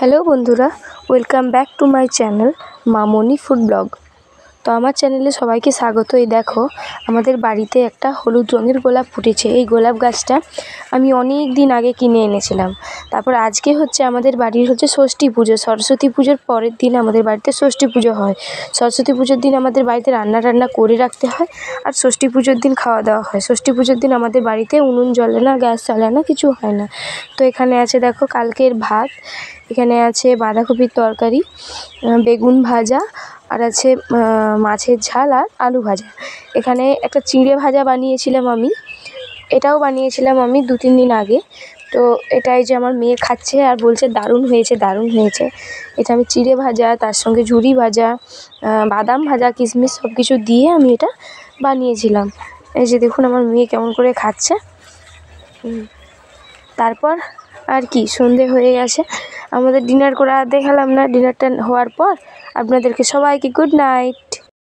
Hello বন্ধুরা, welcome back to my channel Mamoni food blog. তো আমার চ্যানেলে সবাইকে স্বাগত। এই দেখো, আমাদের বাড়িতে একটা হলুদ রঙের গোলাপ ফুটেছে। এই গোলাপ গাছটা আমি অনেক দিন আগে কিনে এনেছিলাম। তারপর আজকে আমাদের বাড়ির ষষ্ঠী পুজো। সরস্বতী পুজোর পরের দিন আমাদের বাড়িতে ষষ্ঠী পুজো হয়। সরস্বতী পুজোর দিন আমাদের বাড়িতে রান্না করে রাখতে হয়, আর ষষ্ঠী পুজোর দিন খাওয়া দাওয়া হয়। ষষ্ঠী পুজোর দিন আমাদের বাড়িতে উনুন জ্বলে না, গ্যাস জ্বলে না, কিছু হয় না। তো এখানে আছে দেখো কালকের ভাত, এখানে আছে বাঁধাকপির তরকারি, বেগুন ভাজা, আর আছে মাছের ঝাল আর আলু ভাজা। এখানে একটা চিঁড়ে ভাজা বানিয়েছিলাম আমি, এটাও বানিয়েছিলাম আমি 2-3 দিন আগে। তো এটাই যে আমার মেয়ে খাচ্ছে আর বলছে দারুণ হয়েছে, দারুণ হয়েছে। এটা আমি চিঁড়ে ভাজা, তার সঙ্গে ঝুরি ভাজা, বাদাম ভাজা, কিশমিশ সব কিছু দিয়ে আমি এটা বানিয়েছিলাম। এই যে দেখুন আমার মেয়ে কেমন করে খাচ্ছে। তারপর আর কি, সন্ধে হয়ে গেছে, আমাদের ডিনার করে আর দেখালাম না। ডিনারটা হওয়ার পর আপনাদেরকে সবাইকে গুড নাইট।